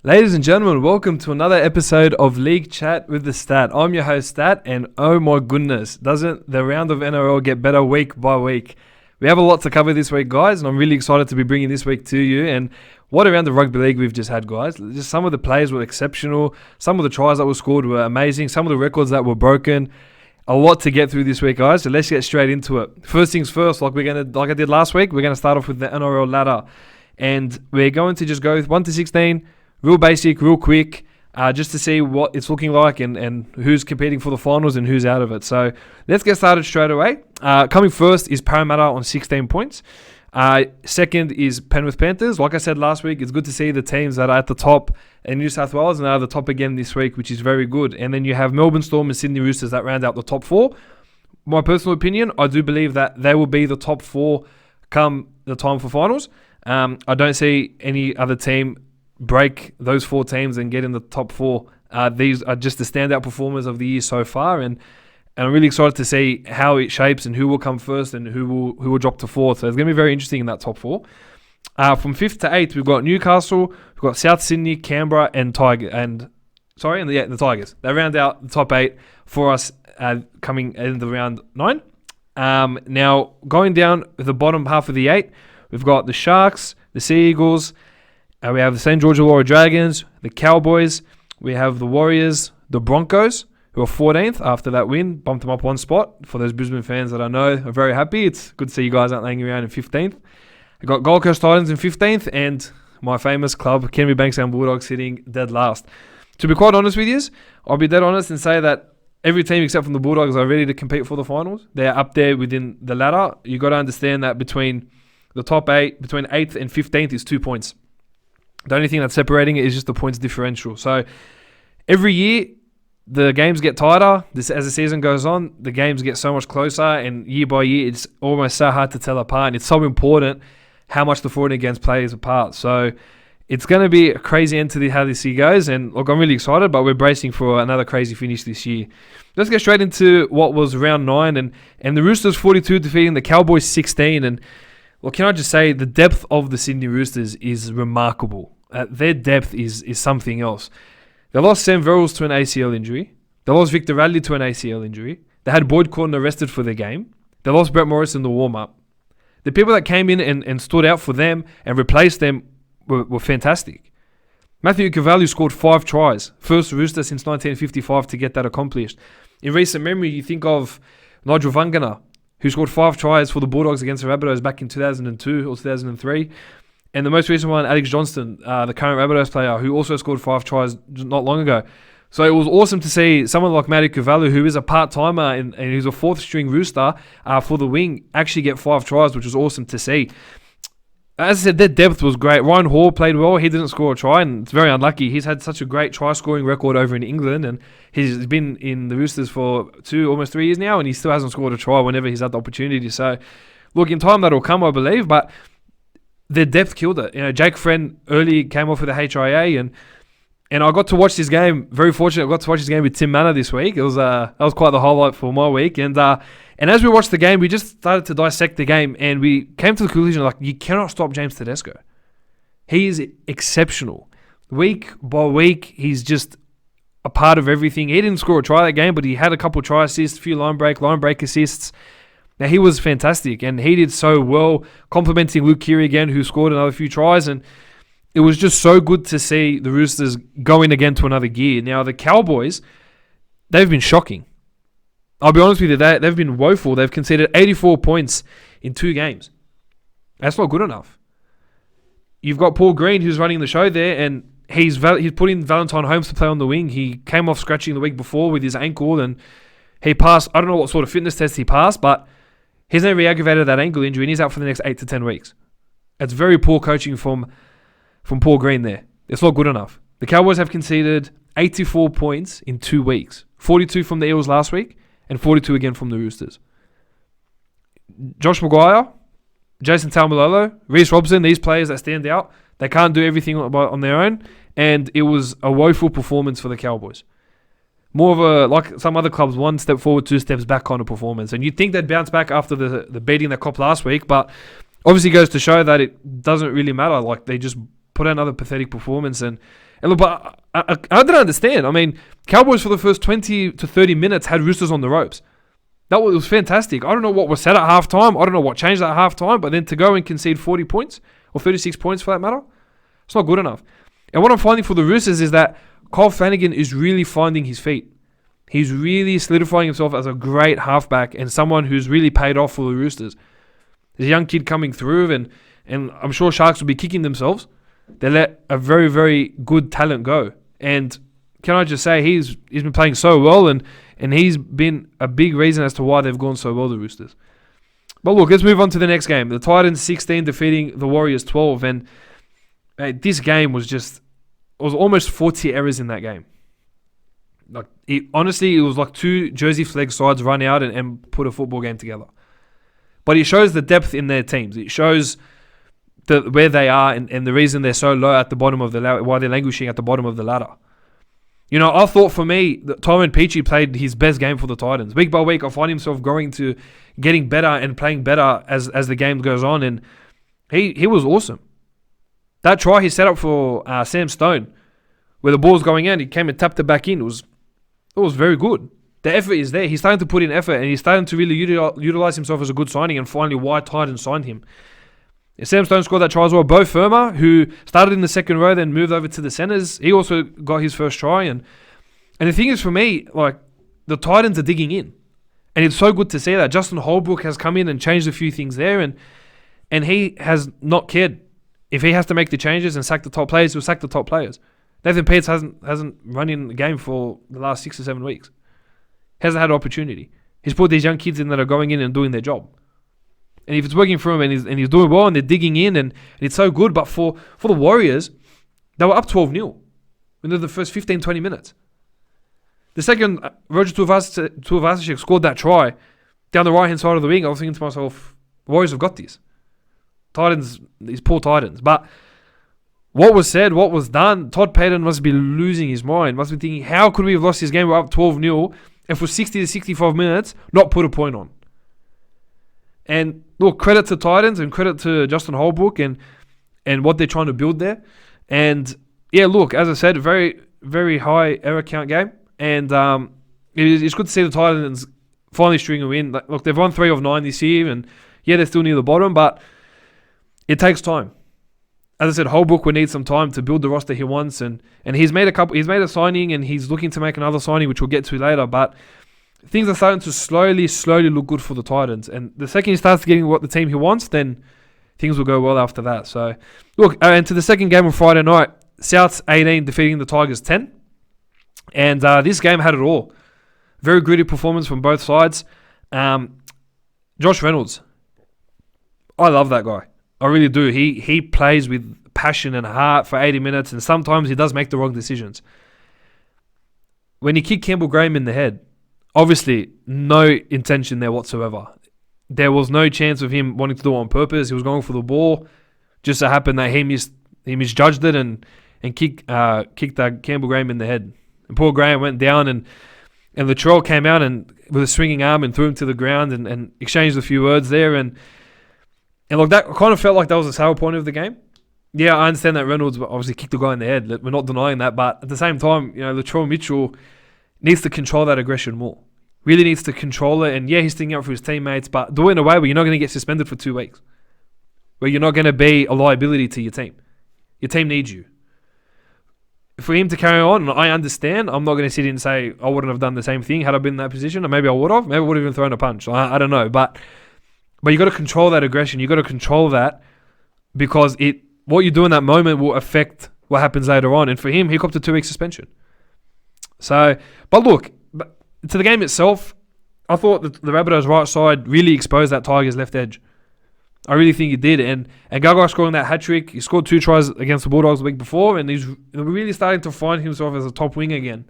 Ladies and gentlemen, welcome to another episode of League Chat with the Stat. I'm your host, Stat, and oh my goodness, doesn't the round of NRL get better week by week? We have a lot to cover this week, guys, and I'm really excited to be bringing this week to you. And what a round of rugby league we've just had, guys. Just some of the plays were exceptional. Some of the tries that were scored were amazing. Some of the records that were broken. A lot to get through this week, guys, so let's get straight into it. First things first, like I did last week, we're going to start off with the NRL ladder. And we're going to just go with 1 to 16, real basic, real quick, just to see what it's looking like and who's competing for the finals and who's out of it. So let's get started straight away. Coming first is Parramatta on 16 points. Second is Penrith Panthers. Like I said last week, it's good to see the teams that are at the top in New South Wales and are at the top again this week, which is very good. And then you have Melbourne Storm and Sydney Roosters that round out the top four. My personal opinion, I do believe that they will be the top four come the time for finals. I don't see any other team break those four teams and get in the top four. These are just the standout performers of the year so far, and I'm really excited to see how it shapes and who will come first and who will drop to fourth. So it's going to be very interesting in that top four. From 5th to 8th, we've got Newcastle, we've got South Sydney, Canberra, and the Tigers. They round out the top 8 for us coming in the round 9. Now, going down the bottom half of the 8, we've got the Sharks, the Sea Eagles, we have the St. George Illawarra Dragons, the Cowboys, we have the Warriors, the Broncos, who are 14th after that win, bumped them up one spot. For those Brisbane fans that I know are very happy, it's good to see you guys aren't laying around in 15th. We've got Gold Coast Titans in 15th, and my famous club, Canterbury Bankstown Bulldogs, sitting dead last. To be quite honest with you, I'll be dead honest and say that every team except from the Bulldogs are ready to compete for the finals. They're up there within the ladder. You've got to understand that between the top 8, between 8th and 15th is 2 points. The only thing that's separating it is just the points differential. So every year, the games get tighter. As the season goes on, the games get so much closer, and year by year, it's almost so hard to tell apart. And it's so important how much the for and against plays apart. So it's going to be a crazy end to how this year goes. And look, I'm really excited, but we're bracing for another crazy finish this year. Let's get straight into what was round 9, and the Roosters 42 defeating the Cowboys 16. And well, can I just say the depth of the Sydney Roosters is remarkable. Their depth is something else. They lost Sam Verrills to an ACL injury. They lost Victor Radley to an ACL injury. They had Boyd Corden arrested for the game. They lost Brett Morris in the warm-up. The people that came in and stood out for them and replaced them were fantastic. Matthew Cavalli scored 5 tries. First Rooster since 1955 to get that accomplished. In recent memory, you think of Nigel Vangana, who scored 5 tries for the Bulldogs against the Rabbitohs back in 2002 or 2003. And the most recent one, Alex Johnston, the current Rabbitohs player, who also scored 5 tries not long ago. So it was awesome to see someone like Matty Cavalli, who is a part-timer and who's a 4th-string Rooster for the wing, actually get 5 tries, which was awesome to see. As I said, their depth was great. Ryan Hall played well. He didn't score a try, and it's very unlucky. He's had such a great try-scoring record over in England, and he's been in the Roosters for almost 3 years now, and he still hasn't scored a try whenever he's had the opportunity. So, look, in time that'll come, I believe, but their depth killed it. You know, Jake Friend early came off with a HIA, and I got to watch this game. Very fortunate, I got to watch this game with Tim Manor this week. It was that was quite the highlight for my week. And as we watched the game, we just started to dissect the game, and we came to the conclusion like you cannot stop James Tedesco. He is exceptional. Week by week, he's just a part of everything. He didn't score a try that game, but he had a couple try assists, a few line break assists. Now, he was fantastic, and he did so well, complimenting Luke Keary again, who scored another few tries, and it was just so good to see the Roosters going again to another gear. Now, the Cowboys, they've been shocking. I'll be honest with you, they've been woeful. They've conceded 84 points in 2 games. That's not good enough. You've got Paul Green, who's running the show there, and he's put in Valentine Holmes to play on the wing. He came off scratching the week before with his ankle, and he passed, I don't know what sort of fitness test he passed, but he's never re-aggravated that ankle injury, and he's out for the next 8 to 10 weeks. It's very poor coaching from Paul Green there. It's not good enough. The Cowboys have conceded 84 points in 2 weeks. 42 from the Eels last week, and 42 again from the Roosters. Josh Maguire, Jason Taumalolo, Reece Robson, these players that stand out, they can't do everything on their own, and it was a woeful performance for the Cowboys. More of a, like some other clubs, 1 step forward, 2 steps back kind of performance. And you'd think they'd bounce back after the beating they copped last week, but obviously goes to show that it doesn't really matter. Like, they just put out another pathetic performance, and And look, but I didn't understand. I mean, Cowboys for the first 20 to 30 minutes had Roosters on the ropes. It was fantastic. I don't know what was said at halftime. I don't know what changed at halftime. But then to go and concede 40 points, or 36 points for that matter, it's not good enough. And what I'm finding for the Roosters is that Kyle Flanagan is really finding his feet. He's really solidifying himself as a great halfback and someone who's really paid off for the Roosters. There's a young kid coming through, and I'm sure Sharks will be kicking themselves. They let a very, very good talent go. And can I just say, he's been playing so well, and he's been a big reason as to why they've gone so well, the Roosters. But look, let's move on to the next game. The Titans 16 defeating the Warriors 12. And this game was almost 40 errors in that game. Honestly, it was like two Jersey flag sides run out and put a football game together. But it shows the depth in their teams. It shows where they are and the reason they're so low at the bottom of the ladder, why they're languishing at the bottom of the ladder. You know, I thought for me that Tyrone Peachey played his best game for the Titans. Week by week, I find himself growing to getting better and playing better as the game goes on. And he was awesome. That try he set up for Sam Stone, where the ball's going in, he came and tapped it back in. It was very good. The effort is there. He's starting to put in effort, and he's starting to really utilize himself as a good signing, and finally why Titans signed him. Sam Stone scored that try as well. Bo Firma, who started in the second row, then moved over to the centres, he also got his first try. And the thing is, for me, like, the Titans are digging in. And it's so good to see that. Justin Holbrook has come in and changed a few things there, and he has not cared. If he has to make the changes and sack the top players, he'll sack the top players. Nathan Pearce hasn't run in the game for the last 6 or 7 weeks. Hasn't had an opportunity. He's put these young kids in that are going in and doing their job. And if it's working for him and he's doing well and they're digging in and it's so good, but for the Warriors, they were up 12-0 in the first 15, 20 minutes. The second, Roger Tuivasa-Sheck scored that try down the right-hand side of the wing. I was thinking to myself, the Warriors have got this. Titans, these poor Titans. But what was said, what was done, Todd Payton must be losing his mind. Must be thinking, how could we have lost this game? We're up 12-0 and for 60 to 65 minutes, not put a point on. And look, credit to Titans and credit to Justin Holbrook and what they're trying to build there. And yeah, look, as I said, very, very high error count game. And it's good to see the Titans finally string a win. Look, they've won 3 of 9 this year, and yeah, they're still near the bottom, but it takes time. As I said, Holbrook will need some time to build the roster he wants, and he's made a signing, and he's looking to make another signing, which we'll get to later. But things are starting to slowly look good for the Titans. And the second he starts getting what the team he wants, then things will go well after that. So, look, and to the second game on Friday night, Souths 18 defeating the Tigers 10. And this game had it all. Very gritty performance from both sides. Josh Reynolds. I love that guy. I really do. He plays with passion and heart for 80 minutes, and sometimes he does make the wrong decisions. When he kicked Campbell Graham in the head, obviously no intention there whatsoever. There was no chance of him wanting to do it on purpose. He was going for the ball. Just so happened that he misjudged it and kicked that Campbell Graham in the head. And poor Graham went down, and Latrell came out and with a swinging arm and threw him to the ground and exchanged a few words there. And look, that kind of felt like that was a sour point of the game. Yeah, I understand that Reynolds obviously kicked the guy in the head. We're not denying that. But at the same time, you know, Latrell Mitchell needs to control that aggression more. Really needs to control it. And yeah, he's sticking up for his teammates, but do it in a way where you're not going to get suspended for 2 weeks. Where you're not going to be a liability to your team. Your team needs you. For him to carry on, and I understand, I'm not going to sit here and say I wouldn't have done the same thing had I been in that position, or maybe I would have. Maybe I would have even thrown a punch. I don't know. But you got to control that aggression. You got to control that because what you do in that moment will affect what happens later on. And for him, he copped a 2-week suspension. So, but look, to the game itself, I thought that the Rabbitohs' right side really exposed that Tigers' left edge. I really think it did. And Gagai scoring that hat-trick, he scored 2 tries against the Bulldogs the week before, and he's really starting to find himself as a top wing again.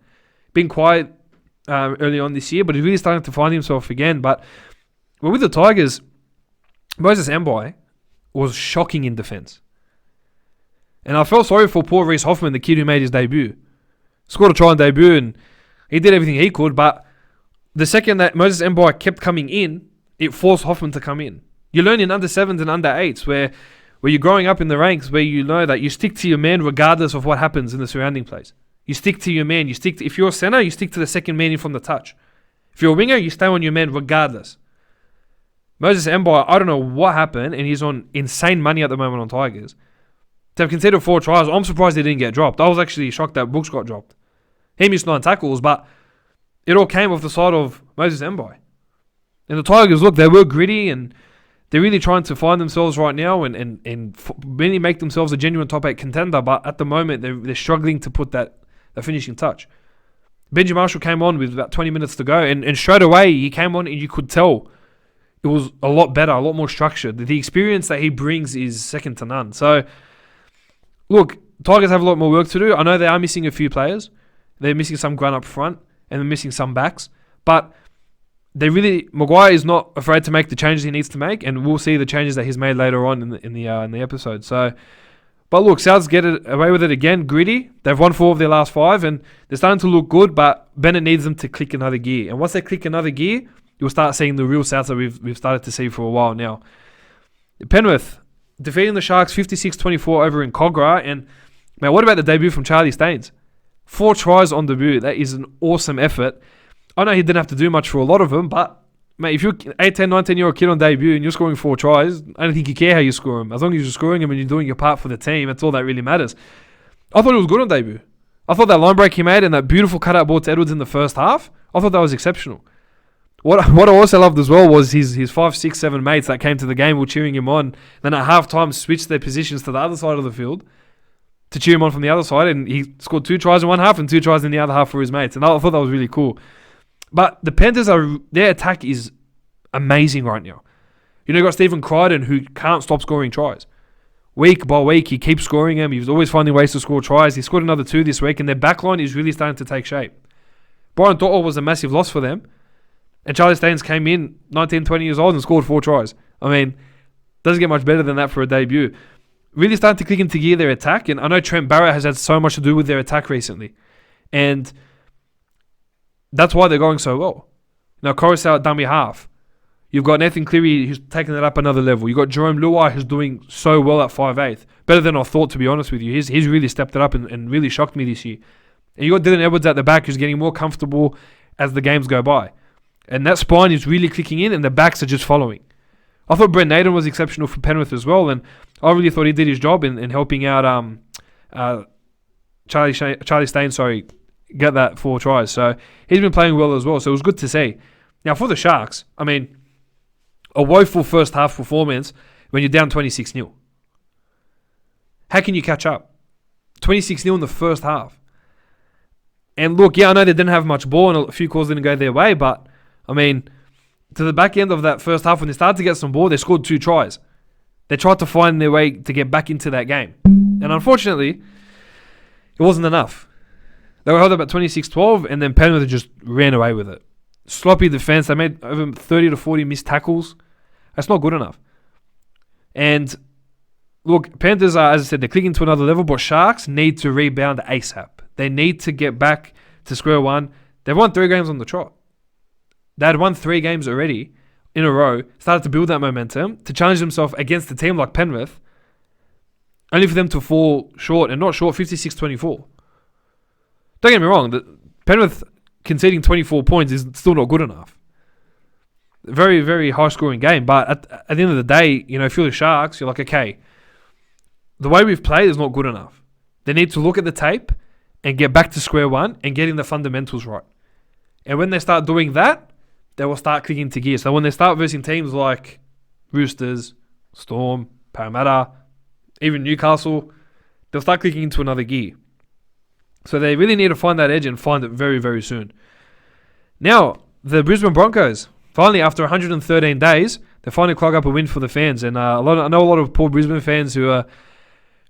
Been quiet early on this year, but he's really starting to find himself again. But with the Tigers, Moses Mbai was shocking in defence. And I felt sorry for poor Reece Hoffman, the kid who made his debut. Scored a try on debut, and he did everything he could, but the second that Moses Mbai kept coming in, it forced Hoffman to come in. You learn in under 7s and under 8s where you're growing up in the ranks, where you know that you stick to your man regardless of what happens in the surrounding place. You stick to your man. If you're a center, you stick to the second man in from the touch. If you're a winger, you stay on your man regardless. Moses Mbye, I don't know what happened, and he's on insane money at the moment on Tigers. To have conceded 4 tries, I'm surprised he didn't get dropped. I was actually shocked that Brooks got dropped. He missed 9 tackles, but it all came off the side of Moses Mbye. And the Tigers, look, they were gritty, and they're really trying to find themselves right now and really make themselves a genuine top 8 contender, but at the moment, they're struggling to put that finishing touch. Benji Marshall came on with about 20 minutes to go, and straight away, he came on and you could tell it was a lot better, a lot more structured. The experience that he brings is second to none. So, look, Tigers have a lot more work to do. I know they are missing a few players. They're missing some grunt up front, and they're missing some backs. But Maguire is not afraid to make the changes he needs to make, and we'll see the changes that he's made later on in the episode. So, but look, Souths get away with it again, gritty. They've won 4 of their last 5, and they're starting to look good. But Bennett needs them to click another gear, and once they click another gear, you'll start seeing the real Souths that we've started to see for a while now. Penrith defeating the Sharks 56-24 over in Cogra, and man, what about the debut from Charlie Staines? 4 tries on debut. That is an awesome effort. I know he didn't have to do much for a lot of them, but mate, if you're 18, 19-year-old kid on debut and you're scoring 4 tries, I don't think you care how you score them. As long as you're scoring them and you're doing your part for the team, that's all that really matters. I thought it was good on debut. I thought that line break he made and that beautiful cutout ball to Edwards in the first half, I thought that was exceptional. What I also loved as well was his 5, 6, 7 mates that came to the game were cheering him on. Then at halftime switched their positions to the other side of the field to cheer him on from the other side, and he scored 2 tries in one half and 2 tries in the other half for his mates. And I thought that was really cool. But the Panthers, their attack is amazing right now. You know, you've got Stephen Crichton who can't stop scoring tries. Week by week, he keeps scoring them. He's always finding ways to score tries. He scored another 2 this week, and their backline is really starting to take shape. Brian Doyle was a massive loss for them. And Charlie Staines came in 19, 20 years old and scored 4 tries. I mean, doesn't get much better than that for a debut. Really starting to click into gear their attack. And I know Trent Barrett has had so much to do with their attack recently. And that's why they're going so well. Now, Coruscant at dummy half. You've got Nathan Cleary who's taking it up another level. You've got Jerome Luai who's doing so well at 5'8". Better than I thought, to be honest with you. He's really stepped it up and really shocked me this year. And you've got Dylan Edwards at the back who's getting more comfortable as the games go by. And that spine is really clicking in and the backs are just following. I thought Brent Naden was exceptional for Penrith as well, and I really thought he did his job in helping out Charlie Staines, get that 4 tries. So he's been playing well as well, so it was good to see. Now for the Sharks, I mean, a woeful first half performance when you're down 26-0. How can you catch up? 26-0 in the first half. And look, yeah, I know they didn't have much ball and a few calls didn't go their way, but I mean, to the back end of that first half, when they started to get some ball, they scored 2 tries. They tried to find their way to get back into that game. And unfortunately, it wasn't enough. They were held up at 26-12, and then Penrith just ran away with it. Sloppy defense. They made over 30 to 40 missed tackles. That's not good enough. And look, Panthers are, as I said, they're clicking to another level, but Sharks need to rebound ASAP. They need to get back to square one. They've won 3 games on the trot. They had won 3 games already in a row, started to build that momentum to challenge themselves against a team like Penrith, only for them to fall short, and not short, 56-24. Don't get me wrong, Penrith conceding 24 points is still not good enough. Very, very high-scoring game, but at the end of the day, you know, if you're the Sharks, you're like, okay, the way we've played is not good enough. They need to look at the tape and get back to square one and getting the fundamentals right. And when they start doing that, they will start clicking into gear. So when they start versing teams like Roosters, Storm, Parramatta, even Newcastle, they'll start clicking into another gear. So they really need to find that edge and find it very, very soon. Now, the Brisbane Broncos, finally, after 113 days, they finally clog up a win for the fans. And I know a lot of poor Brisbane fans who were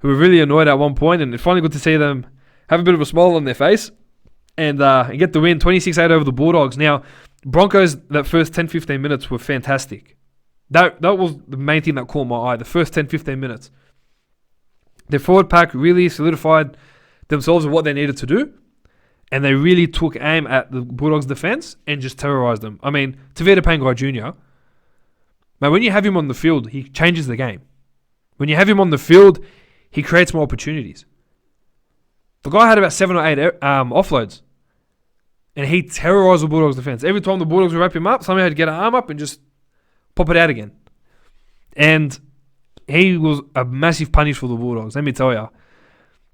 really annoyed at one point, and it's finally good to see them have a bit of a smile on their face and get the win, 26-8 over the Bulldogs. Now, Broncos, that first 10-15 minutes were fantastic. That was the main thing that caught my eye, the first 10-15 minutes. Their forward pack really solidified themselves with what they needed to do, and they really took aim at the Bulldogs' defense and just terrorized them. I mean, Tavita Pangai Jr., man, when you have him on the field, he changes the game. When you have him on the field, he creates more opportunities. The guy had about 7 or 8 offloads. And he terrorized the Bulldogs defense. Every time the Bulldogs would wrap him up, somehow he'd get an arm up and just pop it out again. And he was a massive punish for the Bulldogs, let me tell you.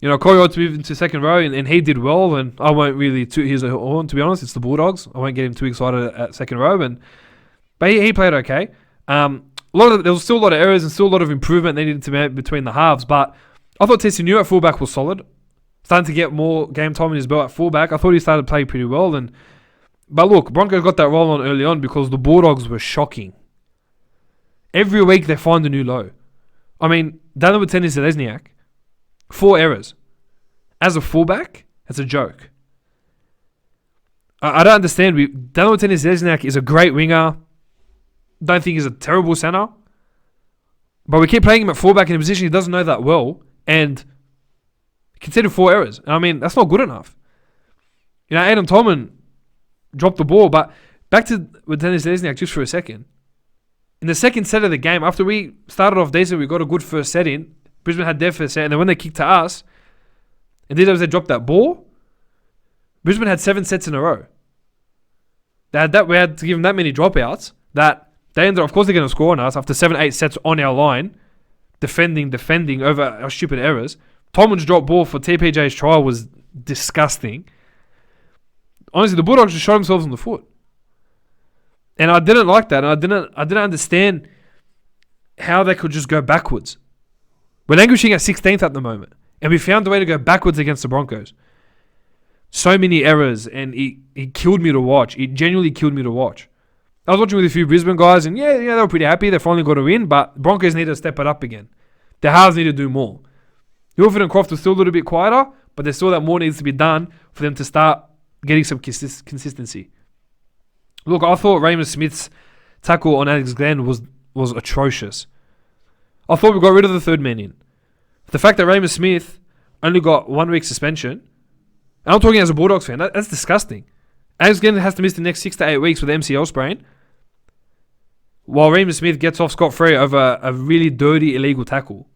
You know, Corey Oates moved into second row and he did well, and I won't really toot his horn, to be honest. It's the Bulldogs. I won't get him too excited at second row. But he played okay. There was still a lot of errors and still a lot of improvement they needed to make between the halves, but I thought Tessinu at fullback was solid. Starting to get more game time in his belt at fullback. I thought he started playing pretty well. But look, Broncos got that roll on early on because the Bulldogs were shocking. Every week they find a new low. I mean, Daniel Telesniak, 4 errors. As a fullback, that's a joke. I don't understand. Daniel Telesniak is a great winger. Don't think he's a terrible centre. But we keep playing him at fullback in a position he doesn't know that well. And considered 4 errors. I mean, that's not good enough. You know, Adam Tolman dropped the ball, but back to with Dennis Lesniak just for a second. In the second set of the game, after we started off decent, we got a good first set in. Brisbane had their first set, and then when they kicked to us, and they dropped that ball, Brisbane had 7 sets in a row. We had to give them that many dropouts that they ended up, of course, they're going to score on us after 7-8 sets on our line, defending over our stupid errors. Tolman's drop ball for TPJ's trial was disgusting. Honestly, the Bulldogs just shot themselves in the foot. And I didn't like that. And I didn't understand how they could just go backwards. We're languishing at 16th at the moment. And we found a way to go backwards against the Broncos. So many errors. And it killed me to watch. It genuinely killed me to watch. I was watching with a few Brisbane guys. And yeah, they were pretty happy. They finally got a win. But Broncos need to step it up again. The halves need to do more. Wilford and Croft were still a little bit quieter, but there's still that more needs to be done for them to start getting some consistency. Look, I thought Raymond Smith's tackle on Alex Glenn was atrocious. I thought we got rid of the third man in. The fact that Raymond Smith only got 1 week suspension, and I'm talking as a Bulldogs fan, that's disgusting. Alex Glenn has to miss the next 6 to 8 weeks with MCL sprain, while Raymond Smith gets off scot-free over a really dirty, illegal tackle.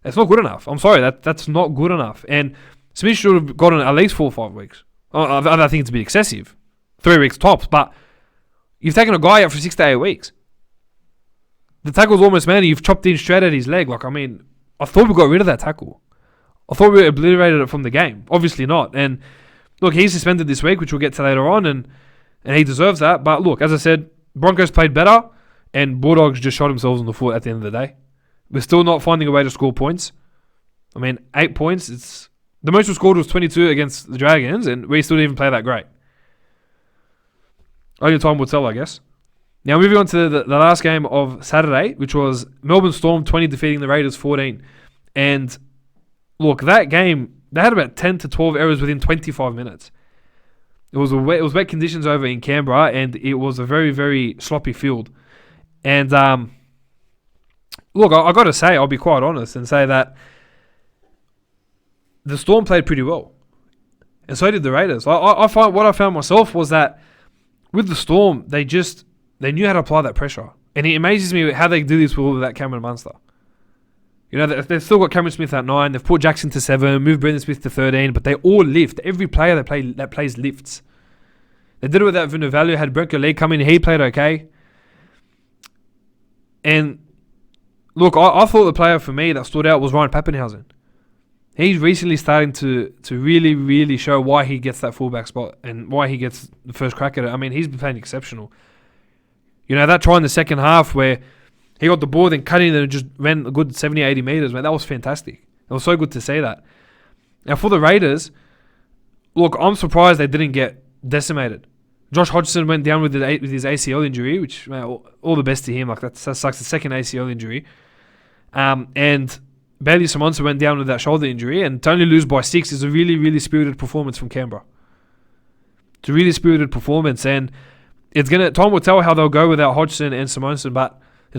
It's not good enough. I'm sorry, that's not good enough. And Smith should have gotten at least 4 or 5 weeks. I think it's a bit excessive. 3 weeks tops, but you've taken a guy out for 6 to 8 weeks. The tackle's almost man, you've chopped in straight at his leg. I thought we got rid of that tackle. I thought we obliterated it from the game. Obviously not. And look, he's suspended this week, which we'll get to later on, and he deserves that. But look, as I said, Broncos played better, and Bulldogs just shot themselves in the foot at the end of the day. We're still not finding a way to score points. 8 points. It's the most we scored was 22 against the Dragons, and we still didn't even play that great. Only time will tell, I guess. Now, moving on to the last game of Saturday, which was Melbourne Storm 20 defeating the Raiders 14. And look, that game, they had about 10 to 12 errors within 25 minutes. It was wet conditions over in Canberra, and it was a very, very sloppy field. And look, I got to say, I'll be quite honest and say that the Storm played pretty well. And so did the Raiders. I found myself was that with the Storm, they knew how to apply that pressure. And it amazes me how they do this without Cameron Munster. You know, they've still got Cameron Smith at 9. They've put Jackson to 7, moved Brendan Smith to 13, but they all lift. Every player that plays lifts. They did it without Vunivalu. Had Brenko Lee come in. He played okay. And look, I thought the player for me that stood out was Ryan Pappenhausen. He's recently starting to really, really show why he gets that fullback spot and why he gets the first crack at it. He's been playing exceptional. You know, that try in the second half where he got the ball, then cut in and just ran a good 70, 80 metres, man. That was fantastic. It was so good to see that. Now, for the Raiders, look, I'm surprised they didn't get decimated. Josh Hodgson went down with his ACL injury, which, man, all the best to him. That sucks, the second ACL injury. And Bailey Simonson went down with that shoulder injury, and to only lose by 6 is a really, really spirited performance from Canberra. It's a really spirited performance, and time will tell how they'll go without Hodgson and Simonson, but they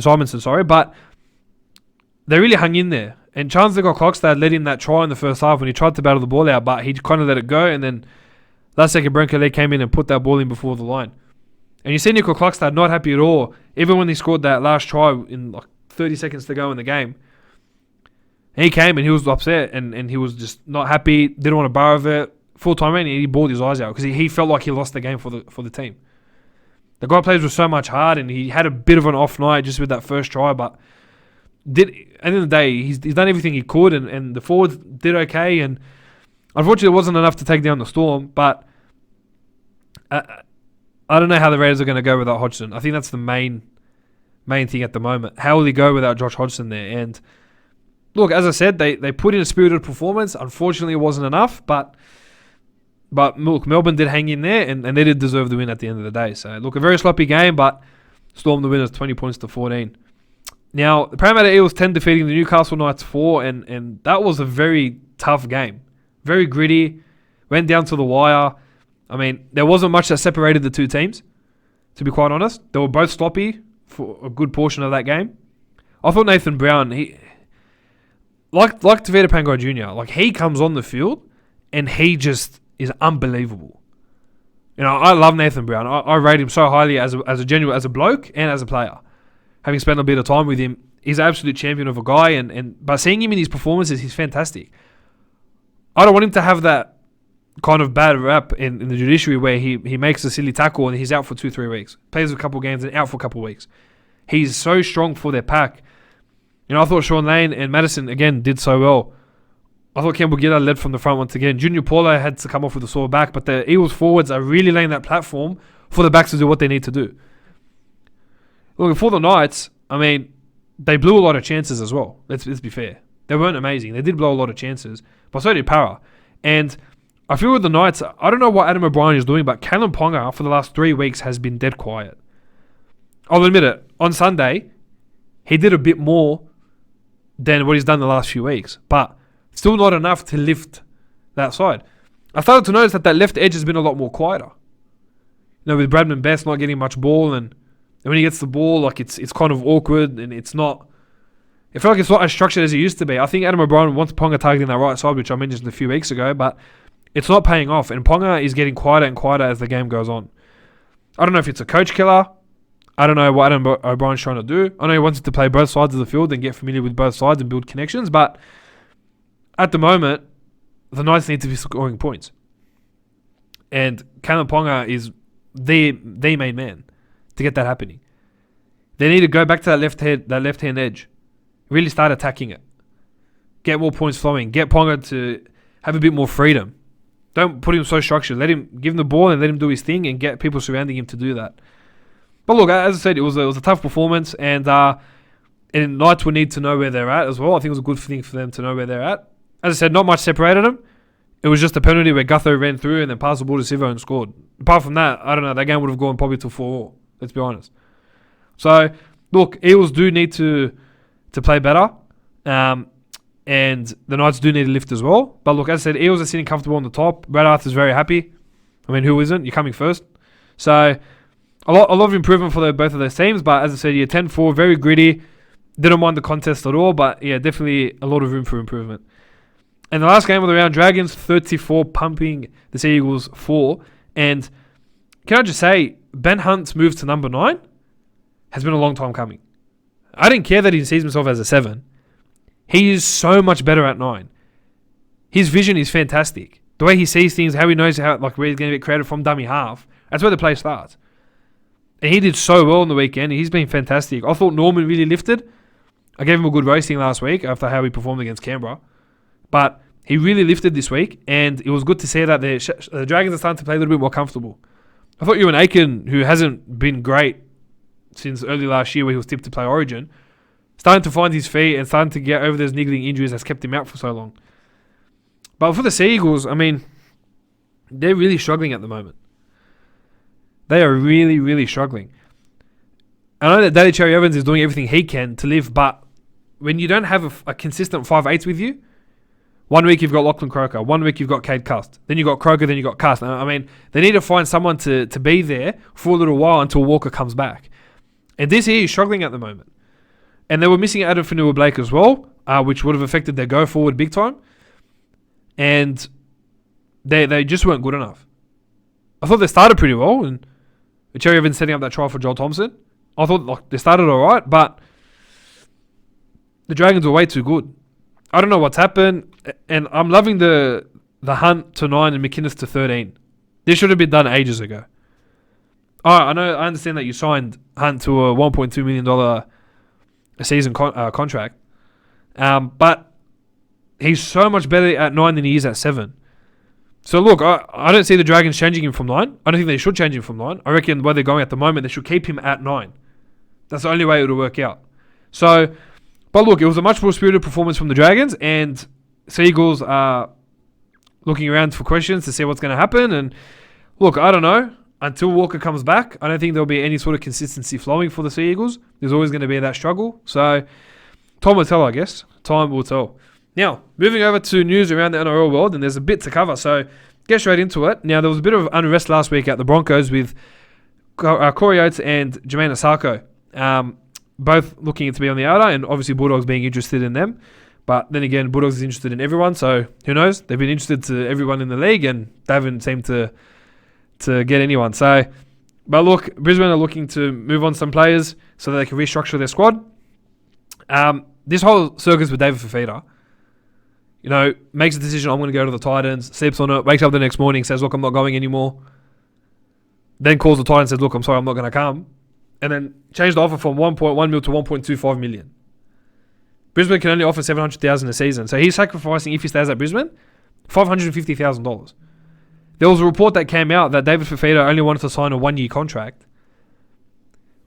really hung in there. And Charles Nicoll-Klokstad led him that try in the first half when he tried to battle the ball out, but he kind of let it go, and then last second Brenko Lee came in and put that ball in before the line. And you see Nicoll-Klokstad not happy at all, even when he scored that last try in 30 seconds to go in the game. And he came and he was upset and he was just not happy, didn't want to borrow of it. Full-time man, he bawled his eyes out because he felt like he lost the game for the team. The guy plays with so much heart and he had a bit of an off night just with that first try, but at the end of the day, he's done everything he could and the forwards did okay, and unfortunately it wasn't enough to take down the Storm, but I don't know how the Raiders are going to go without Hodgson. I think that's the main thing at the moment. How will he go without Josh Hodgson there? And look, as I said, they put in a spirited performance. Unfortunately, it wasn't enough, but look, Melbourne did hang in there, and they did deserve the win at the end of the day. So, look, a very sloppy game, but Storm the winners, 20 points to 14. Now, the Parramatta Eels 10 defeating the Newcastle Knights 4, and that was a very tough game. Very gritty, went down to the wire. I mean, there wasn't much that separated the two teams, to be quite honest. They were both sloppy for a good portion of that game. I thought Nathan Brown, he like Tevita Pangai Jr., like he comes on the field and he just is unbelievable. You know, I love Nathan Brown. I rate him so highly as a bloke and as a player. Having spent a bit of time with him, he's an absolute champion of a guy, and by seeing him in his performances, he's fantastic. I don't want him to have that kind of bad rap in the judiciary where he makes a silly tackle and he's out for 2-3 weeks. Plays a couple games and out for a couple weeks. He's so strong for their pack. You know, I thought Sean Lane and Madison, again, did so well. I thought Campbell Gillard led from the front once again. Junior Paulo had to come off with a sore back, but the Eagles forwards are really laying that platform for the backs to do what they need to do. Look, for the Knights, I mean, they blew a lot of chances as well. Let's be fair. They weren't amazing. They did blow a lot of chances, but so did Para. And I feel with the Knights, I don't know what Adam O'Brien is doing, but Kalen Ponga for the last 3 weeks has been dead quiet. I'll admit it. On Sunday, he did a bit more than what he's done the last few weeks, but still not enough to lift that side. I started to notice that left edge has been a lot more quieter. You know, with Bradman Best not getting much ball, and when he gets the ball, like it's kind of awkward, and it's not. It felt like it's not as structured as it used to be. I think Adam O'Brien wants Ponga targeting that right side, which I mentioned a few weeks ago, but it's not paying off, and Ponga is getting quieter and quieter as the game goes on. I don't know if it's a coach killer. I don't know what Adam O'Brien's trying to do. I know he wants to play both sides of the field and get familiar with both sides and build connections, but at the moment, the Knights need to be scoring points. And Kalen Ponga is the main man to get that happening. They need to go back to that left-hand edge. Really start attacking it. Get more points flowing. Get Ponga to have a bit more freedom. Don't put him so structured. Give him the ball and let him do his thing and get people surrounding him to do that. But look, as I said, it was a tough performance, and Knights will need to know where they're at as well. I think it was a good thing for them to know where they're at. As I said, not much separated them. It was just a penalty where Gutho ran through and then passed the ball to Sivo and scored. Apart from that, I don't know, that game would have gone probably to 4-4. Let's be honest. So, look, Eagles do need to play better. And the Knights do need to lift as well. But look, as I said, Eagles are sitting comfortable on the top. Brad Arthur's very happy. I mean, who isn't? You're coming first. So, a lot of improvement for both of those teams. But as I said, 10-4, very gritty. Didn't mind the contest at all. But yeah, definitely a lot of room for improvement. And the last game of the round, Dragons 34 pumping the Sea Eagles 4. And can I just say, Ben Hunt's move to number 9 has been a long time coming. I didn't care that he sees himself as a 7. He is so much better at 9. His vision is fantastic. The way he sees things, how he knows where he's going to get created from dummy half. That's where the play starts. And he did so well on the weekend. He's been fantastic. I thought Norman really lifted. I gave him a good roasting last week after how he performed against Canberra. But he really lifted this week, and it was good to see that the Dragons are starting to play a little bit more comfortable. I thought Ewan Aiken, who hasn't been great since early last year where he was tipped to play Origin, starting to find his feet and starting to get over those niggling injuries that's kept him out for so long. But for the Sea Eagles, I mean, they're really struggling at the moment. They are really, really struggling. I know that Daly Cherry Evans is doing everything he can to live, but when you don't have a consistent 5'8" with you, 1 week you've got Lachlan Croker, 1 week you've got Cade Cust, then you've got Croker, then you've got Cust. I mean, they need to find someone to be there for a little while until Walker comes back. And this here is struggling at the moment. And they were missing Adam Fanua-Blake as well, which would have affected their go forward big time. And they just weren't good enough. I thought they started pretty well, and Cherry Evans setting up that try for Joel Thompson. I thought they started all right, but the Dragons were way too good. I don't know what's happened, and I'm loving the Hunt to 9 and McInnes to 13. This should have been done ages ago. I understand that you signed Hunt to a $1.2 million a season contract, but he's so much better at 9 than he is at 7. So look, I don't see the Dragons changing him from 9. I don't think they should change him from 9. I reckon where they're going at the moment, they should keep him at 9. That's the only way it'll work out. So, but look, it was a much more spirited performance from the Dragons, and Seagulls are looking around for questions to see what's going to happen. And look, I don't know. Until Walker comes back, I don't think there'll be any sort of consistency flowing for the Sea Eagles. There's always going to be that struggle. So, time will tell, I guess. Time will tell. Now, moving over to news around the NRL world, and there's a bit to cover, so get straight into it. Now, there was a bit of unrest last week at the Broncos with Corey Oates and Jermaine Asako, both looking to be on the outer, and obviously Bulldogs being interested in them. But then again, Bulldogs is interested in everyone, so who knows? They've been interested to everyone in the league, and they haven't seemed to get anyone. So, but look, Brisbane are looking to move on some players so that they can restructure their squad. This whole circus with David Fifita, makes a decision, I'm going to go to the Titans, sleeps on it, wakes up the next morning, says, look, I'm not going anymore. Then calls the Titans and says, look, I'm sorry, I'm not going to come. And then changed the offer from 1.1 mil to 1.25 million. Brisbane can only offer $700,000 a season. So he's sacrificing, if he stays at Brisbane, $550,000. There was a report that came out that David Fifita only wanted to sign a 1-year contract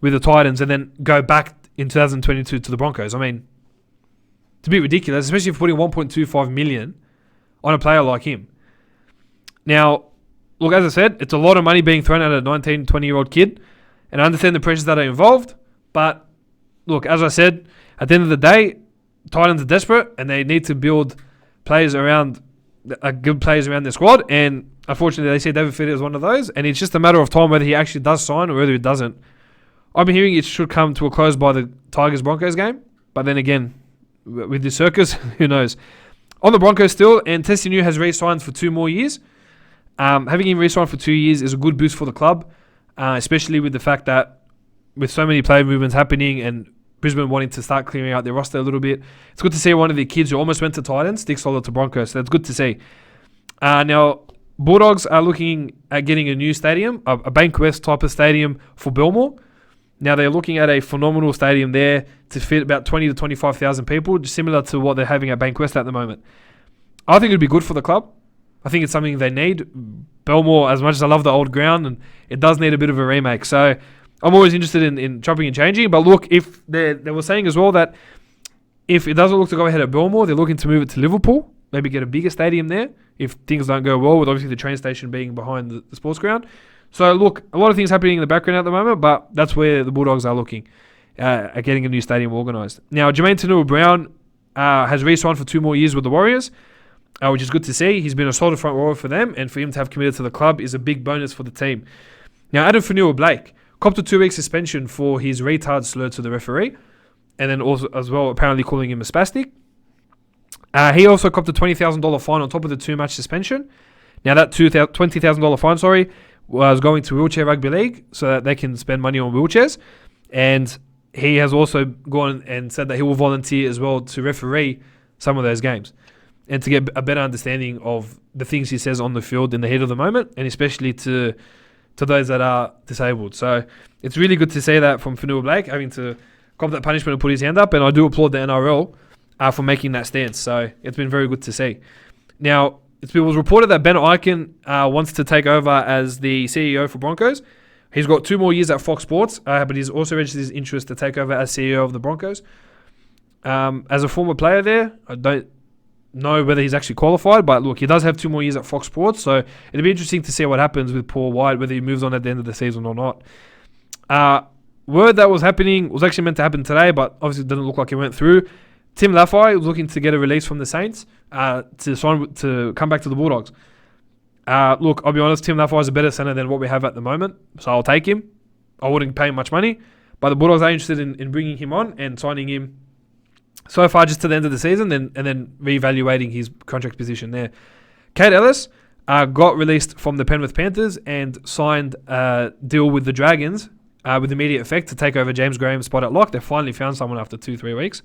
with the Titans and then go back in 2022 to the Broncos. I mean, it's a bit ridiculous, especially if putting 1.25 million on a player like him. Now, look, as I said, it's a lot of money being thrown at a 19, 20-year-old kid, and I understand the pressures that are involved, but look, as I said, at the end of the day, Titans are desperate, and they need to build players around, good players around their squad, and unfortunately, they see David Fifita as one of those, and it's just a matter of time whether he actually does sign or whether he doesn't. I've been hearing it should come to a close by the Tigers-Broncos game, but then again, with this circus, who knows? On the Broncos still, and Tessinu has re-signed for 2 more years. Having him re-signed for 2 years is a good boost for the club, especially with the fact that with so many player movements happening and Brisbane wanting to start clearing out their roster a little bit, it's good to see one of the kids who almost went to Titans stick solid to Broncos. So that's good to see. Now, Bulldogs are looking at getting a new stadium, a Bankwest type of stadium for Belmore. Now, they're looking at a phenomenal stadium there to fit about 20 to 25,000 people, similar to what they're having at Bankwest at the moment. I think it would be good for the club. I think it's something they need. Belmore, as much as I love the old ground, and it does need a bit of a remake. So I'm always interested in chopping and changing. But look, if they were saying as well that if it doesn't look to go ahead at Belmore, they're looking to move it to Liverpool, maybe get a bigger stadium there if things don't go well, with obviously the train station being behind the sports ground. So, look, a lot of things happening in the background at the moment, but that's where the Bulldogs are looking at getting a new stadium organised. Now, Jermaine Tanua-Brown has re-signed for 2 more years with the Warriors, which is good to see. He's been a solid front rower for them, and for him to have committed to the club is a big bonus for the team. Now, Adam Fanua-Blake copped a 2-week suspension for his retard slur to the referee, and then also as well apparently calling him a spastic. He also copped a $20,000 fine on top of the 2-match suspension. Now, that $20,000 fine, was going to Wheelchair Rugby League so that they can spend money on wheelchairs. And he has also gone and said that he will volunteer as well to referee some of those games and to get a better understanding of the things he says on the field in the heat of the moment, and especially to those that are disabled. So it's really good to see that from Fanua-Blake, having to cop that punishment and put his hand up, and I do applaud the NRL for making that stance. So it's been very good to see. Now, it was reported that Ben Eichen wants to take over as the CEO for Broncos. He's got 2 more years at Fox Sports, but he's also registered his interest to take over as CEO of the Broncos. As a former player there, I don't know whether he's actually qualified, but look, he does have 2 more years at Fox Sports, so it'll be interesting to see what happens with Paul White, whether he moves on at the end of the season or not. Word that was happening was actually meant to happen today, but obviously it didn't look like it went through. Tim Laffey was looking to get a release from the Saints to come back to the Bulldogs. Look, I'll be honest, Tim Laffey is a better centre than what we have at the moment, so I'll take him. I wouldn't pay him much money, but the Bulldogs are interested in bringing him on and signing him so far just to the end of the season and then reevaluating his contract position there. Kate Ellis got released from the Penrith Panthers and signed a deal with the Dragons with immediate effect to take over James Graham's spot at lock. They finally found someone after 2-3 weeks.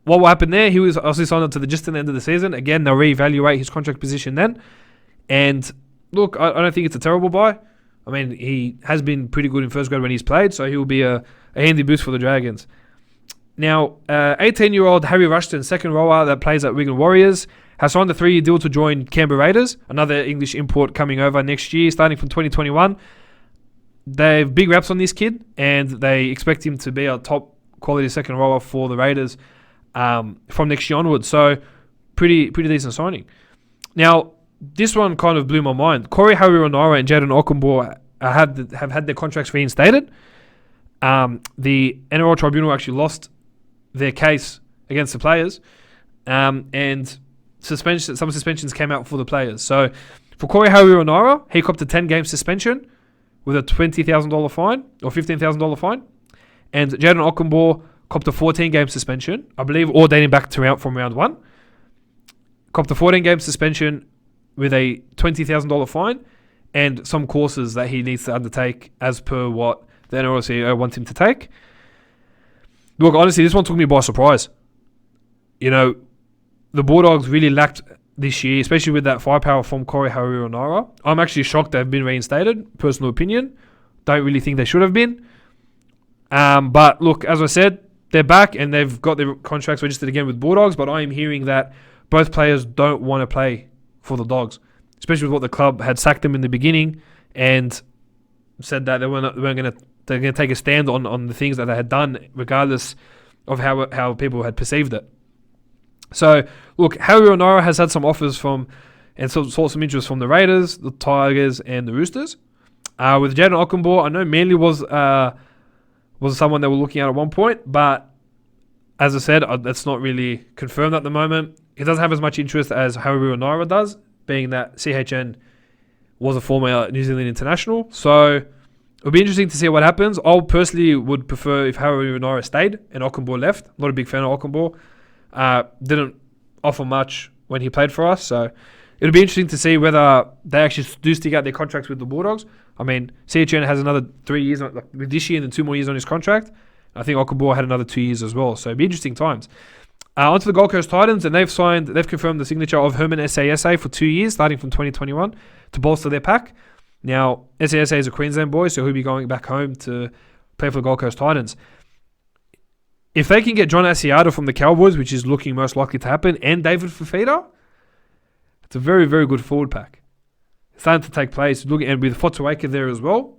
what will happen there? He was also signed up to the just at the end of the season. Again, they'll reevaluate his contract position then. And look, I don't think it's a terrible buy. I mean, he has been pretty good in first grade when he's played, so he will be a handy boost for the Dragons. Now, 18-year-old Harry Rushton, second rower that plays at Wigan Warriors, has signed a 3-year deal to join Canberra Raiders, another English import coming over next year, starting from 2021. They have big reps on this kid, and they expect him to be a top quality second rower for the Raiders from next year onwards. So, pretty decent signing. Now, this one kind of blew my mind. Corey Harawira-Naera and Jaden Okunbor have had their contracts reinstated. The NRL tribunal actually lost their case against the players, and some suspensions came out for the players. So, for Corey Harawira-Naera, he copped a 10-game suspension with a $20,000 fine or $15,000 fine, and Jaden Okunbor copped a 14-game suspension, I believe, all dating back to from round 1. Copped a 14-game suspension with a $20,000 fine and some courses that he needs to undertake as per what the NRL CEO wants him to take. Look, honestly, this one took me by surprise. You know, the Bulldogs really lacked this year, especially with that firepower from Corey Harawira-Naera. I'm actually shocked they've been reinstated, personal opinion. Don't really think they should have been. But look, as I said, they're back and they've got their contracts registered again with Bulldogs, but I am hearing that both players don't want to play for the Dogs, especially with what the club had sacked them in the beginning and said that they weren't going to take a stand on the things that they had done, regardless of how people had perceived it. So, look, Harawira-Naera has had some offers from and saw some interest from the Raiders, the Tigers, and the Roosters. With Jaden Okunbor, I know Manly was someone they were looking at one point, but as I said, that's not really confirmed at the moment. He doesn't have as much interest as Harawira-Naera does, being that CHN was a former New Zealand international. So it'll be interesting to see what happens. I personally would prefer if Harawira-Naera stayed and Okunbor left. Not a big fan of Okunbor. Didn't offer much when he played for us. So it'll be interesting to see whether they actually do stick out their contracts with the Bulldogs. I mean, CHN has another 3 years, with this year and then 2 more years on his contract. I think Okunbor had another 2 years as well. So it'll be interesting times. On to the Gold Coast Titans, and they've confirmed the signature of Herman SASA for 2 years, starting from 2021, to bolster their pack. Now, SASA is a Queensland boy, so he'll be going back home to play for the Gold Coast Titans. If they can get John Asiata from the Cowboys, which is looking most likely to happen, and David Fifita, it's a very, very good forward pack. It's starting to take place. And with Fotuaika there as well,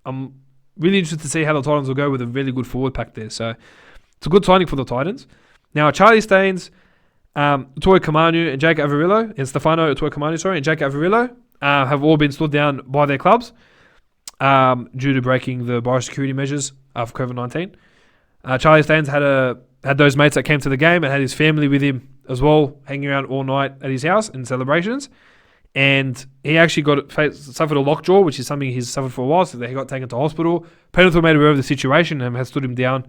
I'm really interested to see how the Titans will go with a really good forward pack there. So it's a good signing for the Titans. Now, Charlie Staines, Utoy Kamanu, and Jake Averillo, and Stefano Utoy Kamanu, and Jake Averillo have all been stood down by their clubs due to breaking the biosecurity measures of COVID-19. Charlie Staines had those mates that came to the game and had his family with him as well, hanging around all night at his house in celebrations. And he actually suffered a lockjaw, which is something he's suffered for a while, so he got taken to hospital. Penrith were made aware of the situation and has stood him down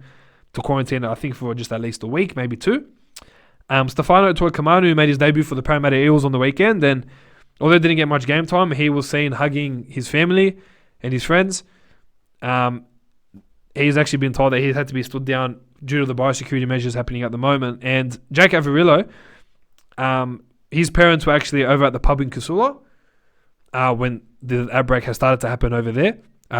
to quarantine, I think, for just at least a week, maybe 2. Stefano Utoy Kamanu made his debut for the Parramatta Eels on the weekend, and although he didn't get much game time, he was seen hugging his family and his friends. He's actually been told that he had to be stood down due to the biosecurity measures happening at the moment. And Jake Averillo, his parents were actually over at the pub in Casula when the outbreak has started to happen over there,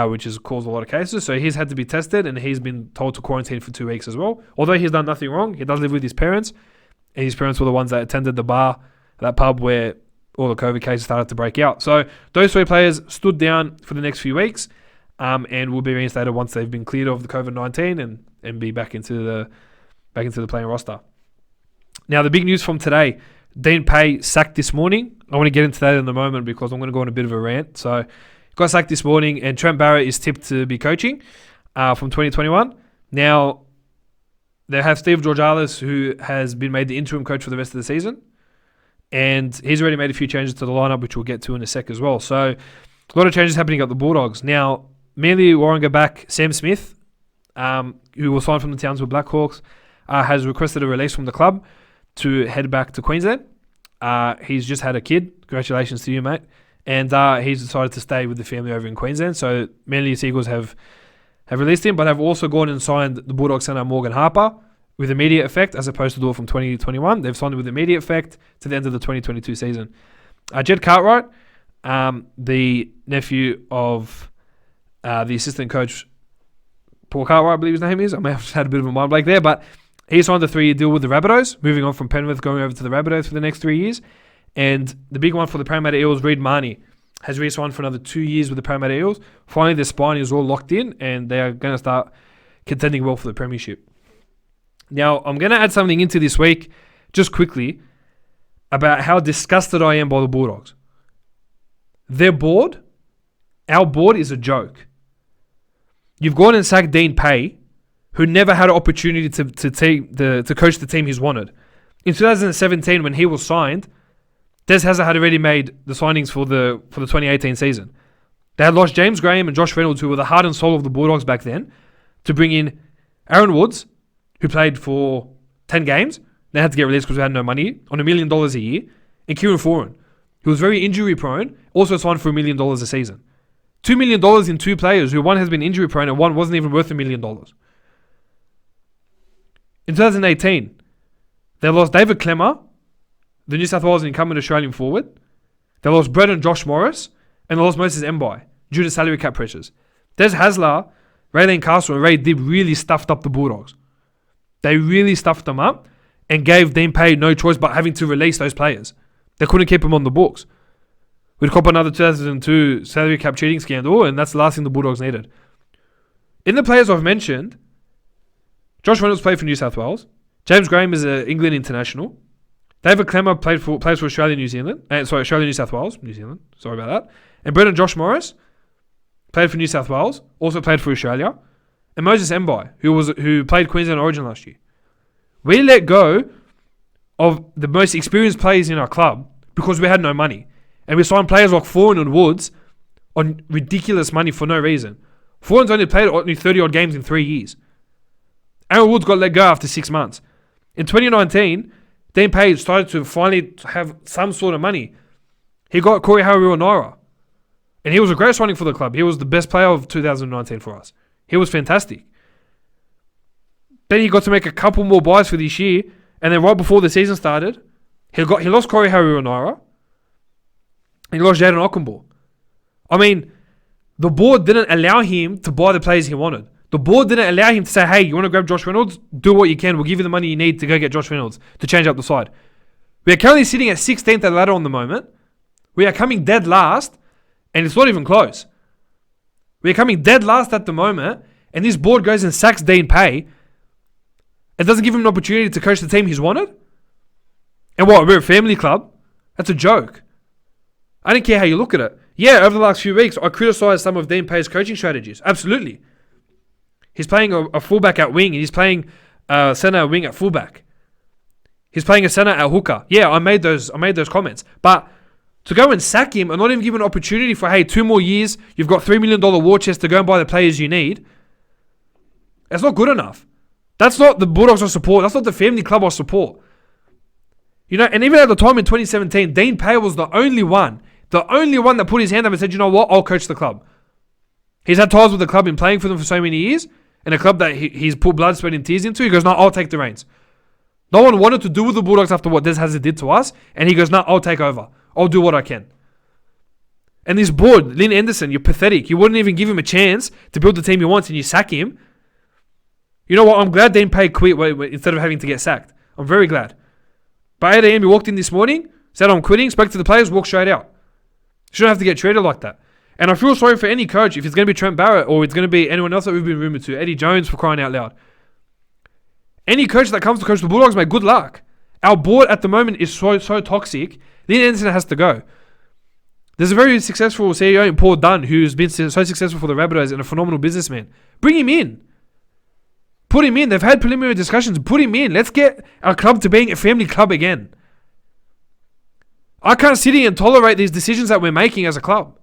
which has caused a lot of cases. So he's had to be tested, and he's been told to quarantine for 2 weeks as well. Although he's done nothing wrong, he does live with his parents, and his parents were the ones that attended the bar, that pub where all the COVID cases started to break out. So those 3 players stood down for the next few weeks, and will be reinstated once they've been cleared of the COVID-19 and be back into the playing roster. Now, the big news from today: Dean Pay sacked this morning. I want to get into that in a moment because I'm going to go on a bit of a rant. So, got sacked this morning, and Trent Barrett is tipped to be coaching from 2021. Now, they have Steve Georgalis, who has been made the interim coach for the rest of the season, and he's already made a few changes to the lineup, which we'll get to in a sec as well. So, a lot of changes happening at the Bulldogs. Now, Manly Warringah back Sam Smith, who was signed from the Townsville Blackhawks, has requested a release from the club to head back to Queensland. He's just had a kid. Congratulations to you, mate. And he's decided to stay with the family over in Queensland. So Manly Seagulls have released him, but have also gone and signed the Bulldogs centre Morgan Harper, with immediate effect as opposed to do it from 2021. They've signed it with immediate effect to the end of the 2022 season. Jed Cartwright, the nephew of the assistant coach, Paul Cartwright, I believe his name is. I may have had a bit of a mind blank there, but he signed a 3-year deal with the Rabbitohs, moving on from Penrith, going over to the Rabbitohs for the next 3 years. And the big one for the Parramatta Eels, Reid Marnie, has re-signed for another 2 years with the Parramatta Eels. Finally, their spine is all locked in, and they are going to start contending well for the premiership. Now, I'm going to add something into this week, just quickly, about how disgusted I am by the Bulldogs. Their board, our board, is a joke. You've gone and sacked Dean Pay, who never had an opportunity to coach the team he's wanted. In 2017, when he was signed, Des Hazard had already made the signings for the 2018 season. They had lost James Graham and Josh Reynolds, who were the heart and soul of the Bulldogs back then, to bring in Aaron Woods, who played for 10 games. They had to get released because we had no money, on $1 million a year, and Kieran Foran, who was very injury prone, also signed for $1 million a season. $2 million in two players, who one has been injury prone and one wasn't even worth $1 million. In 2018, they lost David Clemmer, the New South Wales incumbent Australian forward. They lost Brett and Josh Morris, and they lost Moses Mbai due to salary cap pressures. Des Hasler, Raylene Castle, and Ray Dibb really stuffed up the Bulldogs. They really stuffed them up and gave Dean Pay no choice but having to release those players. They couldn't keep them on the books. We'd cop another 2002 salary cap cheating scandal, and that's the last thing the Bulldogs needed. In the players I've mentioned, Josh Reynolds played for New South Wales. James Graham is an England international. David Clemmer plays for Australia, New Zealand. Australia, New South Wales, New Zealand. Sorry about that. And Brendan Josh Morris played for New South Wales, also played for Australia. And Moses Mbai, who played Queensland Origin last year. We let go of the most experienced players in our club because we had no money. And we signed players like Foran and Woods on ridiculous money for no reason. Foran's only played 30-odd games in 3 years. Aaron Woods got let go after 6 months. In 2019, Dean Page started to finally have some sort of money. He got Corey Haruanaira. And he was a great signing for the club. He was the best player of 2019 for us. He was fantastic. Then he got to make a couple more buys for this year. And then right before the season started, he lost Corey Haruanaira. And he lost Jaden Ockenball. I mean, the board didn't allow him to buy the players he wanted. The board didn't allow him to say, hey, you want to grab Josh Reynolds? Do what you can. We'll give you the money you need to go get Josh Reynolds to change up the side. We are currently sitting at 16th at the ladder on the moment. We are coming dead last, and it's not even close. We are coming dead last at the moment, and this board goes and sacks Dean Pay and doesn't give him an opportunity to coach the team he's wanted? And what, we're a family club? That's a joke. I don't care how you look at it. Yeah, over the last few weeks, I criticised some of Dean Pay's coaching strategies. Absolutely. He's playing a fullback at wing, and he's playing centre wing at fullback. He's playing a centre at hooker. Yeah, I made those comments. But to go and sack him and not even give him an opportunity for, hey, 2 more years, you've got $3 million war chest to go and buy the players you need, that's not good enough. That's not the Bulldogs I support. That's not the family club I support. You know, and even at the time in 2017, Dean Pay was the only one that put his hand up and said, you know what, I'll coach the club. He's had ties with the club, been playing for them for so many years, and a club that he's put blood, sweat, and tears into. He goes, no, I'll take the reins. No one wanted to do with the Bulldogs after what Des Hazard did to us, and he goes, no, I'll take over. I'll do what I can. And this board, Lynn Anderson, you're pathetic. You wouldn't even give him a chance to build the team he wants, and you sack him. You know what? I'm glad Dean Pay quit instead of having to get sacked. I'm very glad. But 8 a.m. he walked in this morning, said I'm quitting, spoke to the players, walked straight out. Shouldn't have to get treated like that. And I feel sorry for any coach, if it's going to be Trent Barrett or it's going to be anyone else that we've been rumoured to, Eddie Jones, for crying out loud. Any coach that comes to coach the Bulldogs, mate, good luck. Our board at the moment is so toxic. Lynn Anderson has to go. There's a very successful CEO in Paul Dunn who's been so successful for the Rabbitohs and a phenomenal businessman. Bring him in. Put him in. They've had preliminary discussions. Put him in. Let's get our club to being a family club again. I can't sit here and tolerate these decisions that we're making as a club.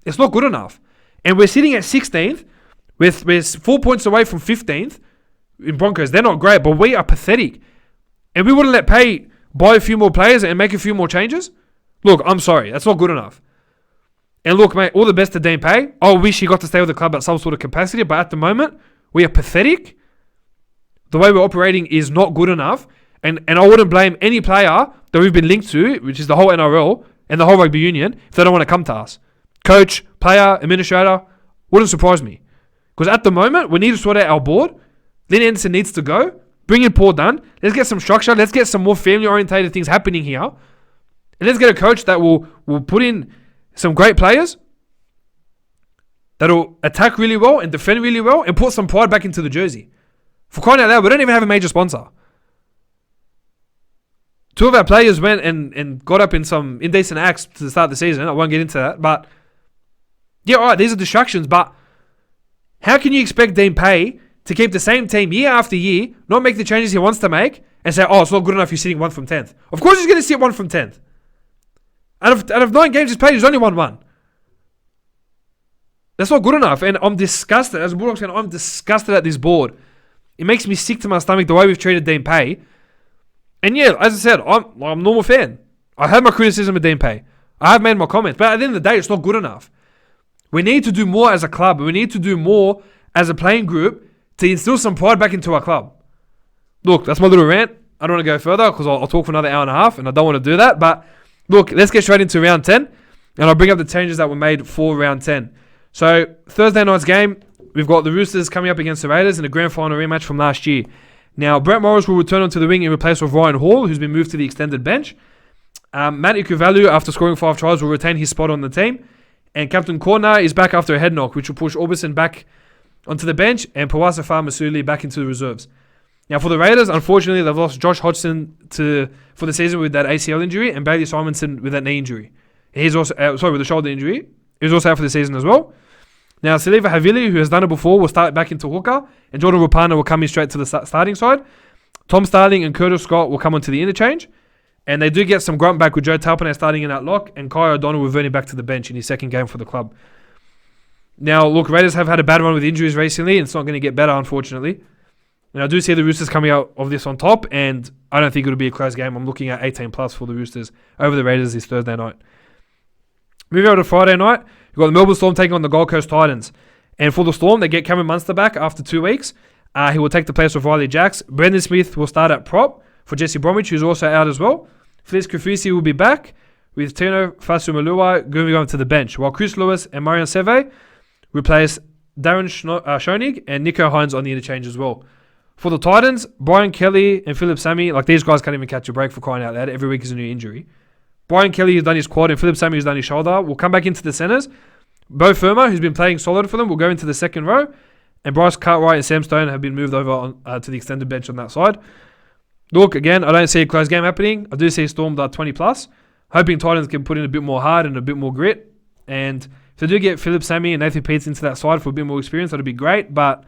It's not good enough. And we're sitting at 16th. We're 4 points away from 15th in Broncos. They're not great, but we are pathetic. And we wouldn't let Pay buy a few more players and make a few more changes? Look, I'm sorry. That's not good enough. And look, mate, all the best to Dean Pay. I wish he got to stay with the club at some sort of capacity, but at the moment, we are pathetic. the way we're operating is not good enough. And I wouldn't blame any player that we've been linked to, which is the whole NRL and the whole rugby union, if they don't want to come to us. Coach, player, administrator, wouldn't surprise me. Because at the moment, we need to sort out our board. Lynn Anderson needs to go. Bring in Paul Dunn. Let's get some structure. Let's get some more family-orientated things happening here. And let's get a coach that will put in some great players that'll attack really well and defend really well and put some pride back into the jersey. For crying out loud, we don't even have a major sponsor. 2 of our players went and got up in some indecent acts to start the season. I won't get into that. But, yeah, all right, these are distractions. But how can you expect Dean Pay to keep the same team year after year, not make the changes he wants to make, and say, oh, it's not good enough, you're sitting 1 from 10th? Of course he's going to sit 1 from 10th. Out of 9 games he's played, he's only won 1. That's not good enough. And I'm disgusted. As a Bulldogs fan, I'm disgusted at this board. It makes me sick to my stomach the way we've treated Dean Pay. And yeah, as I said, I'm a normal fan. I have my criticism of Dean Pay. I have made my comments. But at the end of the day, it's not good enough. We need to do more as a club. We need to do more as a playing group to instill some pride back into our club. Look, that's my little rant. I don't want to go further because I'll talk for another hour and a half and I don't want to do that. But look, let's get straight into round 10 and I'll bring up the changes that were made for round 10. So Thursday night's game, we've got the Roosters coming up against the Raiders in a grand final rematch from last year. Now, Brett Morris will return onto the wing in replace of Ryan Hall, who's been moved to the extended bench. Matt Ikuvalu, after scoring 5 tries, will retain his spot on the team. And Captain Corner is back after a head knock, which will push Orbison back onto the bench and Pawasa Masuli back into the reserves. Now, for the Raiders, unfortunately, they've lost Josh Hodgson for the season with that ACL injury and Bailey Simonson with that knee injury. He's also with the shoulder injury. He was also out for the season as well. Now, Saliva Havili, who has done it before, will start back into hooker, and Jordan Rapana will come in straight to the starting side. Tom Starling and Curtis Scott will come onto the interchange, and they do get some grunt back with Joe Talpane starting in that lock, and Kai O'Donnell reverting back to the bench in his second game for the club. Now, look, Raiders have had a bad run with injuries recently, and it's not going to get better, unfortunately. And I do see the Roosters coming out of this on top, and I don't think it'll be a close game. I'm looking at 18 plus for the Roosters over the Raiders this Thursday night. Moving over to Friday night, we've got the Melbourne Storm taking on the Gold Coast Titans. And for the Storm, they get Cameron Munster back after 2 weeks. He will take the place of Riley Jacks. Brendan Smith will start at prop for Jesse Bromwich, who's also out as well. Felice Kafusi will be back, with Tino Fasumalua going to the bench, while Chris Lewis and Marion Seve replace Darren Schoenig and Nico Hines on the interchange as well. For the Titans, Brian Kelly and Philip Sammy, like these guys can't even catch a break for crying out loud. Every week is a new injury. Brian Kelly, who's done his quad, and Philip Sammy, who's done his shoulder, will come back into the centres. Bo Firma, who's been playing solid for them, will go into the second row. And Bryce Cartwright and Sam Stone have been moved over to the extended bench on that side. Look, again, I don't see a close game happening. I do see Storm 20 plus. Hoping Titans can put in a bit more heart and a bit more grit. And if they do get Philip Sammy and Nathan Peets into that side for a bit more experience, that'd be great. But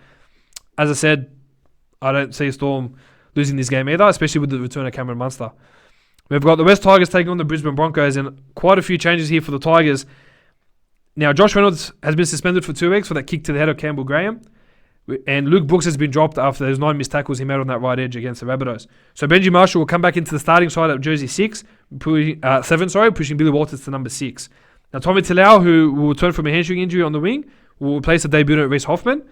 as I said, I don't see Storm losing this game either, especially with the return of Cameron Munster. We've got the West Tigers taking on the Brisbane Broncos, and quite a few changes here for the Tigers. Now, Josh Reynolds has been suspended for 2 weeks for that kick to the head of Campbell Graham. And Luke Brooks has been dropped after those 9 missed tackles he made on that right edge against the Rabbitohs. So Benji Marshall will come back into the starting side at jersey 7, pushing Billy Walters to number 6. Now, Tommy Talau, who will return from a hamstring injury on the wing, will replace the debutant Reece Hoffman.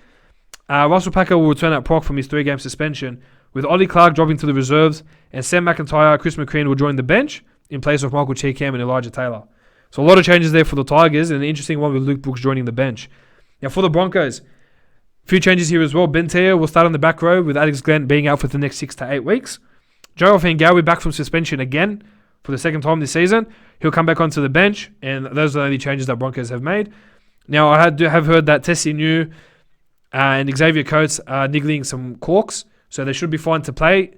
Russell Packer will return at proc from his 3-game suspension, with Ollie Clark dropping to the reserves, and Sam McIntyre, Chris McCrean will join the bench in place of Michael Cheekham and Elijah Taylor. So a lot of changes there for the Tigers, and an interesting one with Luke Brooks joining the bench. Now for the Broncos, a few changes here as well. Ben Teer will start on the back row, with Alex Glenn being out for the next 6 to 8 weeks. Joe Fangawi back from suspension again for the second time this season. He'll come back onto the bench, and those are the only changes that Broncos have made. Now I have heard that Tessie New and Xavier Coates are niggling some corks, so they should be fine to play.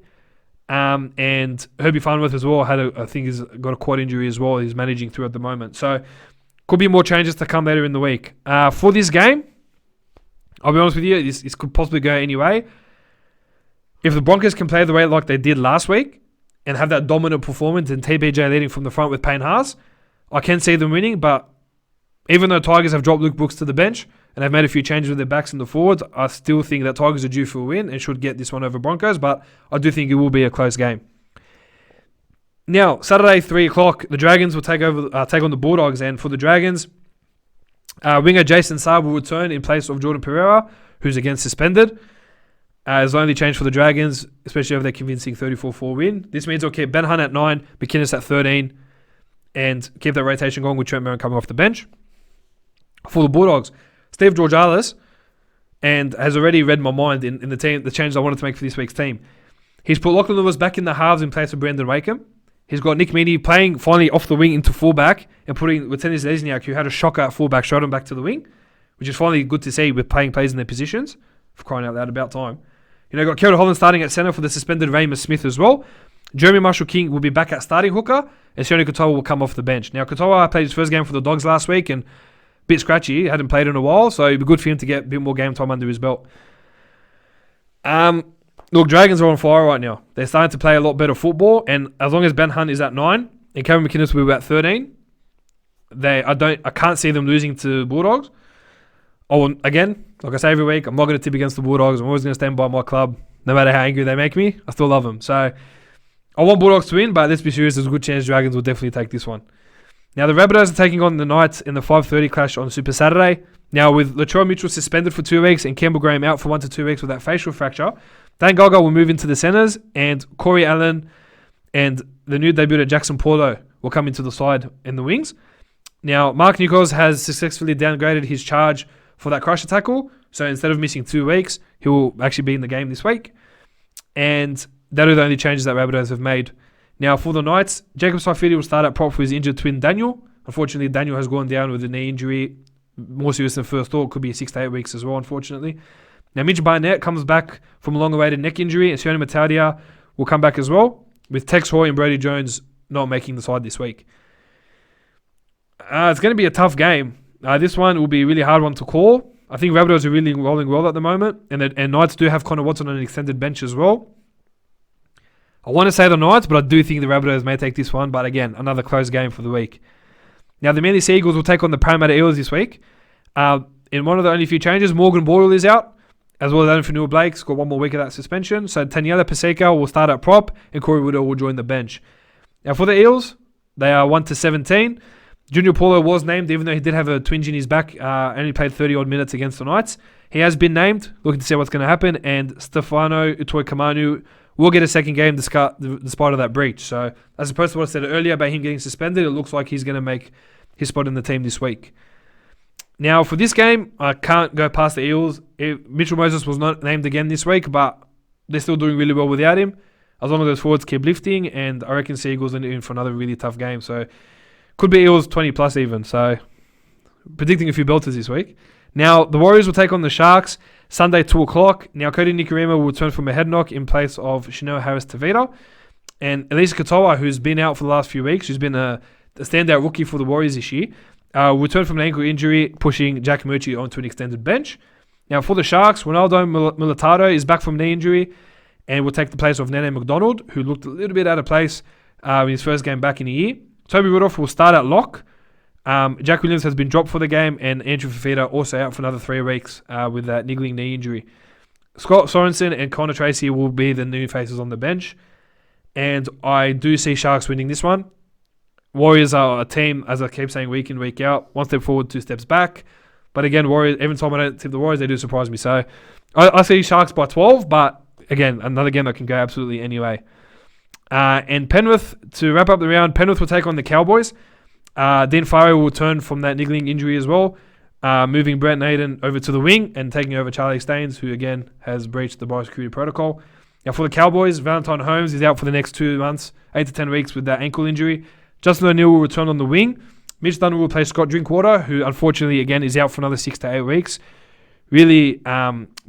And Herbie Farnworth as well I think he's got a quad injury as well. He's managing through at the moment, so could be more changes to come later in the week. For this game, I'll be honest with you, this could possibly go any way. If the Broncos can play the way like they did last week and have that dominant performance and TBJ leading from the front with Payne Haas, I can see them winning. But even though Tigers have dropped Luke Brooks to the bench and have made a few changes with their backs and the forwards, I still think that Tigers are due for a win and should get this one over Broncos, but I do think it will be a close game. Now, Saturday, 3 o'clock, the Dragons will take on the Bulldogs, and for the Dragons, winger Jason Saab will return in place of Jordan Pereira, who's again suspended. It's the only change for the Dragons, especially over their convincing 34-4 win. This means they'll keep Ben Hunt at 9, McInnes at 13, and keep that rotation going with Trent Merrin coming off the bench. For the Bulldogs, Steve Georgalis, and has already read my mind in the team, the changes I wanted to make for this week's team. He's put Lachlan Lewis back in the halves in place of Brandon Wakeham. He's got Nick Meaney playing finally off the wing into fullback and putting Tennis Lesniak, who had a shocker at fullback, shot him back to the wing, which is finally good to see with playing players in their positions. For crying out loud, about time. You know, got Kieran Holland starting at centre for the suspended Ramus Smith as well. Jeremy Marshall-King will be back at starting hooker, and Sione Katoa will come off the bench. Now, Katoa played his first game for the Dogs last week and a bit scratchy, hadn't played in a while, so it'd be good for him to get a bit more game time under his belt. Look, Dragons are on fire right now. They're starting to play a lot better football, and as long as Ben Hunt is at 9 and Kevin McInnes will be at 13, I can't see them losing to Bulldogs. Oh, again, like I say every week, I'm not going to tip against the Bulldogs. I'm always going to stand by my club, no matter how angry they make me. I still love them. So I want Bulldogs to win, but let's be serious. There's a good chance Dragons will definitely take this one. Now, the Rabbitohs are taking on the Knights in the 5:30 clash on Super Saturday. Now, with Latrell Mitchell suspended for 2 weeks and Campbell Graham out for 1 to 2 weeks with that facial fracture, Dan Gaga will move into the centres, and Corey Allen and the new debut at Jackson Paulo will come into the side in the wings. Now, Mark Nichols has successfully downgraded his charge for that crusher tackle, so instead of missing 2 weeks, he will actually be in the game this week. And that are the only changes that Rabbitohs have made. Now, for the Knights, Jacob Saifidi will start at prop for his injured twin Daniel. Unfortunately, Daniel has gone down with a knee injury, more serious than first thought. Could be 6 to 8 weeks as well, unfortunately. Now, Mitch Barnett comes back from a long-awaited neck injury, and Sione Mataudia will come back as well, with Tex Hoy and Brody Jones not making the side this week. It's going to be a tough game. This one will be a really hard one to call. I think Rabbitohs are really rolling well at the moment, and Knights do have Connor Watson on an extended bench as well. I want to say the Knights, but I do think the Rabbitohs may take this one. But again, another close game for the week. Now, the Manly Sea Eagles will take on the Parramatta Eels this week. In one of the only few changes, Morgan Boyle is out, as well as Adam Fanua-Blake's got 1 more week of that suspension. So Taniela Paseka will start at prop, and Corey Woodall will join the bench. Now, for the Eels, they are 1 to 17. Junior Paulo was named, even though he did have a twinge in his back, only played 30-odd minutes against the Knights. He has been named, looking to see what's going to happen, and Stefano Utoikamanu will get a second game despite of that breach. So, as opposed to what I said earlier about him getting suspended, it looks like he's going to make his spot in the team this week. Now, for this game, I can't go past the Eels. Mitchell Moses was not named again this week, but they're still doing really well without him, as long as those forwards keep lifting, and I reckon Sea Eagles are in for another really tough game. So, could be Eels 20 plus even. So, predicting a few belters this week. Now, the Warriors will take on the Sharks Sunday 2 o'clock. Now, Cody Nikorima will return from a head knock in place of Chanel Harris-Tavita. And Elisa Katoa, who's been out for the last few weeks, who's been a standout rookie for the Warriors this year, will return from an ankle injury, pushing Jack Murchie onto an extended bench. Now, for the Sharks, Ronaldo Militado is back from knee injury and will take the place of Nene McDonald, who looked a little bit out of place in his first game back in a year. Toby Rudolph will start at lock. Jack Williams has been dropped for the game, and Andrew Fafita also out for another 3 weeks with that niggling knee injury. Scott Sorensen and Connor Tracy will be the new faces on the bench, and I do see Sharks winning this one. Warriors are a team, as I keep saying, week in, week out. 1 step forward, 2 steps back. But again, Warriors. Every time I don't tip the Warriors, they do surprise me. So I see Sharks by 12, but again, another game that can go absolutely anyway. And Penrith, to wrap up the round, Penrith will take on the Cowboys. Dean Farrow will return from that niggling injury as well, moving Brent Naden over to the wing and taking over Charlie Staines, who again has breached the biosecurity protocol. Now for the Cowboys, Valentine Holmes is out for the next 2 months, 8 to 10 weeks with that ankle injury. Justin O'Neill will return on the wing. Mitch Dunn will play Scott Drinkwater, who unfortunately again is out for another 6 to 8 weeks. Really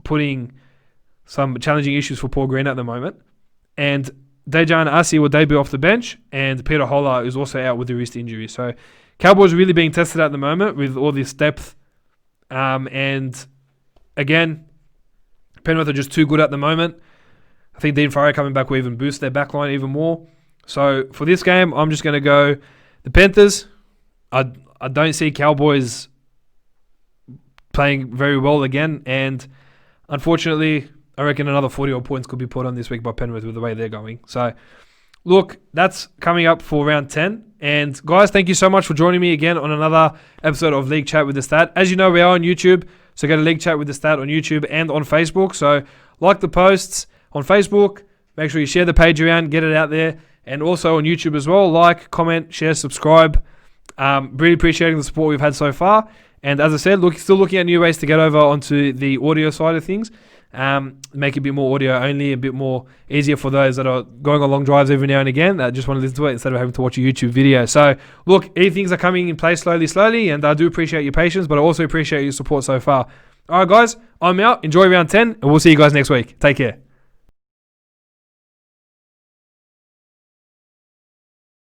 putting some challenging issues for Paul Green at the moment. And Dejan Asi will debut off the bench, and Peter Holler is also out with a wrist injury. So Cowboys really being tested at the moment with all this depth. And again, Penrith are just too good at the moment. I think Dean Farrow coming back will even boost their backline even more. So for this game, I'm just going to go the Panthers. I don't see Cowboys playing very well again, and unfortunately, I reckon another 40-odd points could be put on this week by Penrith with the way they're going. So, look, that's coming up for round 10. And, guys, thank you so much for joining me again on another episode of League Chat with the Stat. As you know, we are on YouTube, so go to League Chat with the Stat on YouTube and on Facebook. So, like the posts on Facebook. Make sure you share the page around, get it out there. And also on YouTube as well. Like, comment, share, subscribe. Really appreciating the support we've had so far. And as I said, still looking at new ways to get over onto the audio side of things. Make it a bit more audio only, a bit more easier for those that are going on long drives every now and again that just want to listen to it instead of having to watch a YouTube video. So, look, things are coming in place slowly, and I do appreciate your patience, but I also appreciate your support so far. All right, guys, I'm out. Enjoy round 10, and we'll see you guys next week. Take care.